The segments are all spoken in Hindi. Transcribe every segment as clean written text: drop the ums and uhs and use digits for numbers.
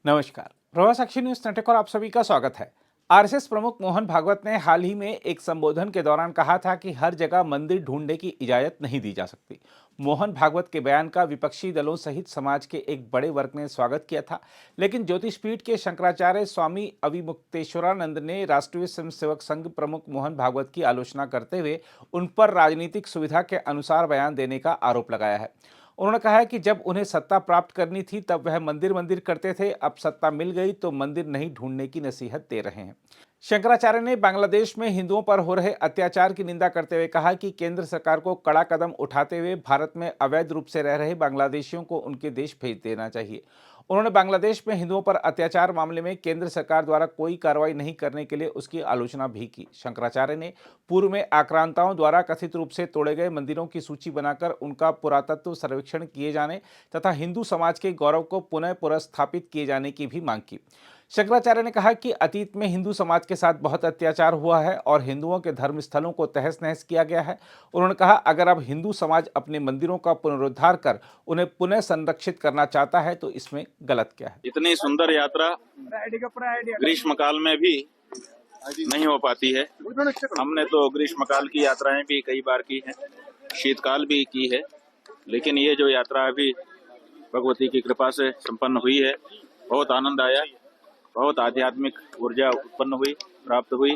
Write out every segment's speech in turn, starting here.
नमस्कार। प्रवास एक्शन न्यूज नेटवर्क और आप सभी का स्वागत है। आरएसएस प्रमुख मोहन भागवत ने हाल ही में एक संबोधन के दौरान कहा था कि हर जगह मंदिर ढूंढने की इजाजत नहीं दी जा सकती। मोहन भागवत के बयान का विपक्षी दलों सहित समाज के एक बड़े वर्ग ने स्वागत किया था, लेकिन ज्योतिषपीठ के शंकराचार्य स्वामी अविमुक्तेश्वरानंद ने राष्ट्रीय स्वयंसेवक संघ प्रमुख मोहन भागवत की आलोचना करते हुए उन पर राजनीतिक सुविधा के अनुसार बयान देने का आरोप लगाया है। उन्होंने कहा है कि जब उन्हें सत्ता प्राप्त करनी थी तब वह मंदिर मंदिर करते थे, अब सत्ता मिल गई तो मंदिर नहीं ढूंढने की नसीहत दे रहे हैं। शंकराचार्य ने बांग्लादेश में हिंदुओं पर हो रहे अत्याचार की निंदा करते हुए कहा कि केंद्र सरकार को कड़ा कदम उठाते हुए भारत में अवैध रूप से रह रहे बांग्लादेशियों को उनके देश भेज देना चाहिए। उन्होंने बांग्लादेश में हिंदुओं पर अत्याचार मामले में केंद्र सरकार द्वारा कोई कार्रवाई नहीं करने के लिए उसकी आलोचना भी की। शंकराचार्य ने पूर्व में आक्रांताओं द्वारा कथित रूप से तोड़े गए मंदिरों की सूची बनाकर उनका पुरातत्व सर्वेक्षण किए जाने तथा हिंदू समाज के गौरव को पुनः पुनर्स्थापित किए जाने की भी मांग की। शंकराचार्य ने कहा कि अतीत में हिंदू समाज के साथ बहुत अत्याचार हुआ है और हिंदुओं के धर्म स्थलों को तहस नहस किया गया है। उन्होंने कहा, अगर अब हिंदू समाज अपने मंदिरों का पुनरुद्धार कर उन्हें पुनः संरक्षित करना चाहता है तो इसमें गलत क्या है। इतनी सुंदर यात्रा ग्रीष्म काल में भी नहीं हो पाती है। हमने तो ग्रीष्म काल की यात्राएं भी कई बार की हैं, शीतकाल भी की है, लेकिन ये जो यात्रा अभी भगवती की कृपा से संपन्न हुई है, बहुत आनंद आया, बहुत आध्यात्मिक ऊर्जा उत्पन्न हुई, प्राप्त हुई।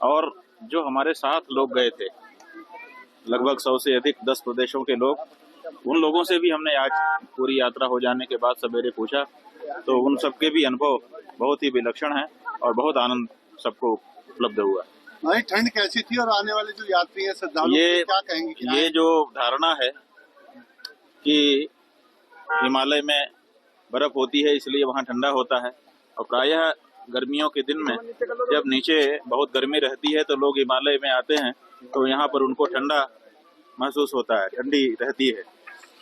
और जो हमारे साथ लोग गए थे, लगभग 100 से अधिक 10 प्रदेशों के लोग, उन लोगों से भी हमने आज पूरी यात्रा हो जाने के बाद सवेरे पूछा, तो उन सबके भी अनुभव बहुत ही विलक्षण है और बहुत आनंद सबको उपलब्ध हुआ। भाई, ठंड कैसी थी और आने वाले जो यात्री हैं श्रद्धालु क्या कहेंगे? ये जो धारणा है कि हिमालय में बर्फ होती है इसलिए वहाँ ठंडा होता है, और प्रायः गर्मियों के दिन में जब नीचे बहुत गर्मी रहती है तो लोग हिमालय में आते हैं तो यहाँ पर उनको ठंडा महसूस होता है, ठंडी रहती है।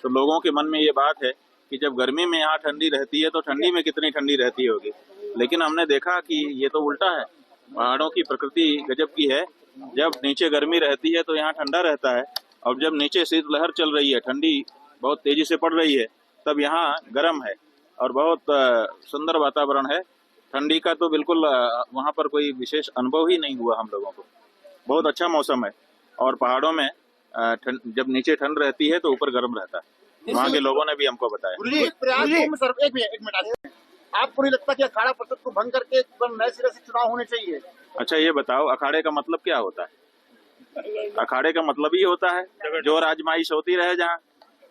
तो लोगों के मन में ये बात है कि जब गर्मी में यहाँ ठंडी रहती है तो ठंडी में कितनी ठंडी रहती होगी, लेकिन हमने देखा कि ये तो उल्टा है। पहाड़ों की प्रकृति गजब की है। जब नीचे गर्मी रहती है तो यहाँ ठंडा रहता है, और जब नीचे शीतलहर चल रही है, ठंडी बहुत तेजी से पड़ रही है, तब यहाँ गर्म है और बहुत सुंदर वातावरण है। ठंडी का तो बिल्कुल वहाँ पर कोई विशेष अनुभव ही नहीं हुआ हम लोगों को। बहुत अच्छा मौसम है, और पहाड़ों में जब नीचे ठंड रहती है तो ऊपर गर्म रहता है। वहाँ के लोगों ने भी हमको बताया। आपको नहीं लगता कि अखाड़ा परिषद को भंग करके नए सिरे से चुनाव होने चाहिए? अच्छा, ये बताओ, अखाड़े का मतलब क्या होता है? अखाड़े का मतलब ही होता है जो आजमाइश होती रहे,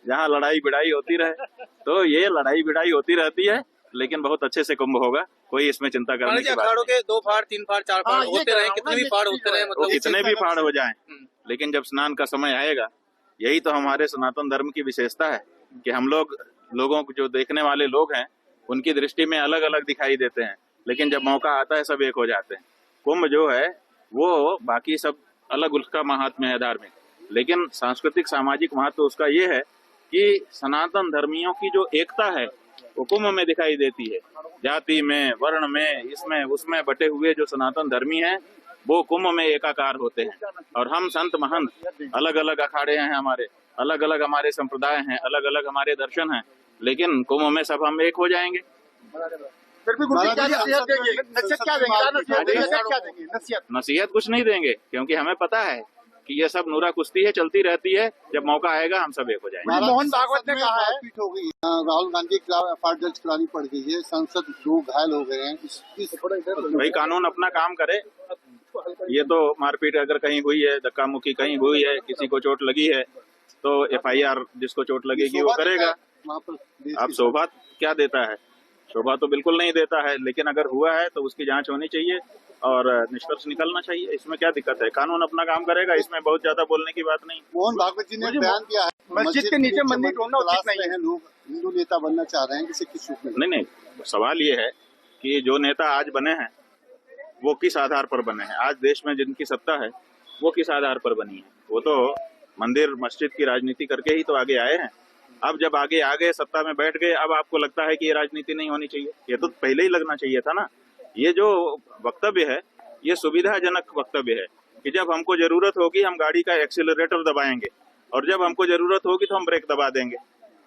जहाँ लड़ाई भिड़ाई होती रहे। तो ये लड़ाई भिड़ाई होती रहती है, लेकिन बहुत अच्छे से कुंभ होगा, कोई इसमें चिंता करने की बात नहीं। के 2 फाड़ 3 फाड़ 4 फाड़ होते रहे, कितने भी फाड़ होते रहे, मतलब कितने भी फाड़ हो जाएं, लेकिन जब स्नान का समय आएगा, यही तो हमारे सनातन धर्म की विशेषता है कि हम लोगों को, जो देखने वाले लोग हैं, उनकी दृष्टि में अलग अलग दिखाई देते हैं, लेकिन जब मौका आता है सब एक हो जाते हैं। कुंभ जो है वो बाकी सब अलग उसका महात्म्य है धार्मिक, लेकिन सांस्कृतिक सामाजिक महत्व उसका ये है कि सनातन धर्मियों की जो एकता है वो कुंभ में दिखाई देती है। जाति में, वर्ण में, इसमें उसमें बटे हुए जो सनातन धर्मी हैं वो कुंभ में एकाकार होते हैं। और हम संत महंत अलग अलग अखाड़े हैं हमारे, अलग अलग हमारे संप्रदाय हैं, अलग अलग हमारे दर्शन हैं, लेकिन कुंभ में सब हम एक हो जाएंगे। नसीहत कुछ नहीं देंगे, क्योंकि हमें पता है कि ये सब नूरा कुश्ती है, चलती रहती है। जब मौका आएगा हम सब एक हो जाएंगे। मोहन भागवत ने कहा है पीट हो गई, राहुल गांधी के खिलाफ एफआईआर दर्ज करानी पड़ गई है, सांसद 2 घायल हो गए हैं। भाई, कानून अपना काम करे। ये तो मारपीट अगर कहीं हुई है, धक्का मुक्की कहीं हुई है, किसी को चोट लगी है, तो एफआईआर जिसको चोट लगेगी वो करेगा। अब शोभा क्या देता है? शोभा तो बिल्कुल नहीं देता है, लेकिन अगर हुआ है तो उसकी जांच होनी चाहिए और निष्कर्ष निकलना चाहिए। इसमें क्या दिक्कत है? कानून अपना काम करेगा, इसमें बहुत ज्यादा बोलने की बात नहीं। मोहन भागवत जी ने बयान दिया है मस्जिद के नीचे मंदिर ढूंढना उचित नहीं है। लोग हिंदू नेता बनना चाह रहे हैं, किसी की छूट नहीं। सवाल ये है कि जो नेता आज बने हैं वो किस आधार पर बने हैं? आज देश में जिनकी सत्ता है वो किस आधार पर बनी है? वो तो मंदिर मस्जिद की राजनीति करके ही तो आगे आए हैं। अब जब आगे आ गए, सत्ता में बैठ गए, अब आपको लगता है कि ये राजनीति नहीं होनी चाहिए? ये तो पहले ही लगना चाहिए था ना। ये जो वक्तव्य है ये सुविधाजनक वक्तव्य है कि जब हमको जरूरत होगी हम गाड़ी का एक्सीलरेटर दबाएंगे, और जब हमको जरूरत होगी तो हम ब्रेक दबा देंगे।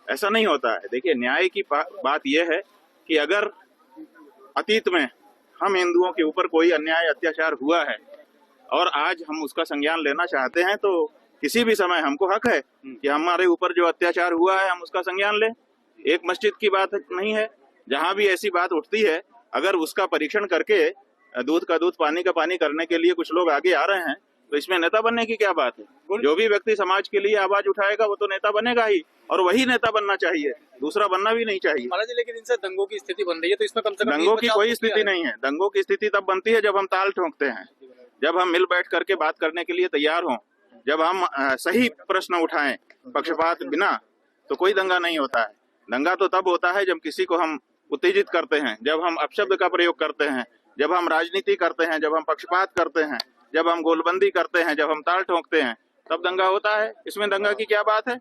ऐसा नहीं होता है। देखिए, न्याय की बात यह है कि अगर अतीत में हम हिंदुओं के ऊपर कोई अन्याय अत्याचार हुआ है और आज हम उसका संज्ञान लेना चाहते हैं, तो किसी भी समय हमको हक है कि हमारे ऊपर जो अत्याचार हुआ है हम उसका संज्ञान लें। एक मस्जिद की बात नहीं है, जहां भी ऐसी बात उठती है अगर उसका परीक्षण करके दूध का दूध पानी का पानी करने के लिए कुछ लोग आगे आ रहे हैं तो इसमें नेता बनने की क्या बात है। जो भी व्यक्ति समाज के लिए आवाज उठाएगा वो तो नेता बनेगा ही, और वही नेता बनना चाहिए, दूसरा बनना भी नहीं चाहिए। महाराज जी, लेकिन इनसे दंगों की स्थिति बन रही है, तो इसमें कम से कम दंगों की कोई स्थिति नहीं है। दंगों की स्थिति तब बनती है जब हम ताल ठोंकते हैं, जब हम मिल बैठ करके बात करने के लिए तैयार हों, जब हम सही प्रश्न उठाएं पक्षपात बिना, तो कोई दंगा नहीं होता है। दंगा तो तब होता है जब किसी को हम उत्तेजित करते हैं, जब हम अपशब्द का प्रयोग करते हैं, जब हम राजनीति करते हैं, जब हम पक्षपात करते हैं, जब हम गोलबंदी करते हैं, जब हम ताल ठोंकते हैं, तब दंगा होता है। इसमें दंगा की क्या बात है।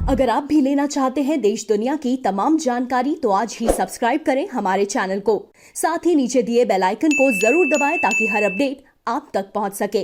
अगर आप भी लेना चाहते हैं देश दुनिया की तमाम जानकारी तो आज ही सब्सक्राइब करें हमारे चैनल को। साथ ही नीचे दिए बेल आइकन को जरूर दबाएं ताकि हर अपडेट आप तक पहुंच सके।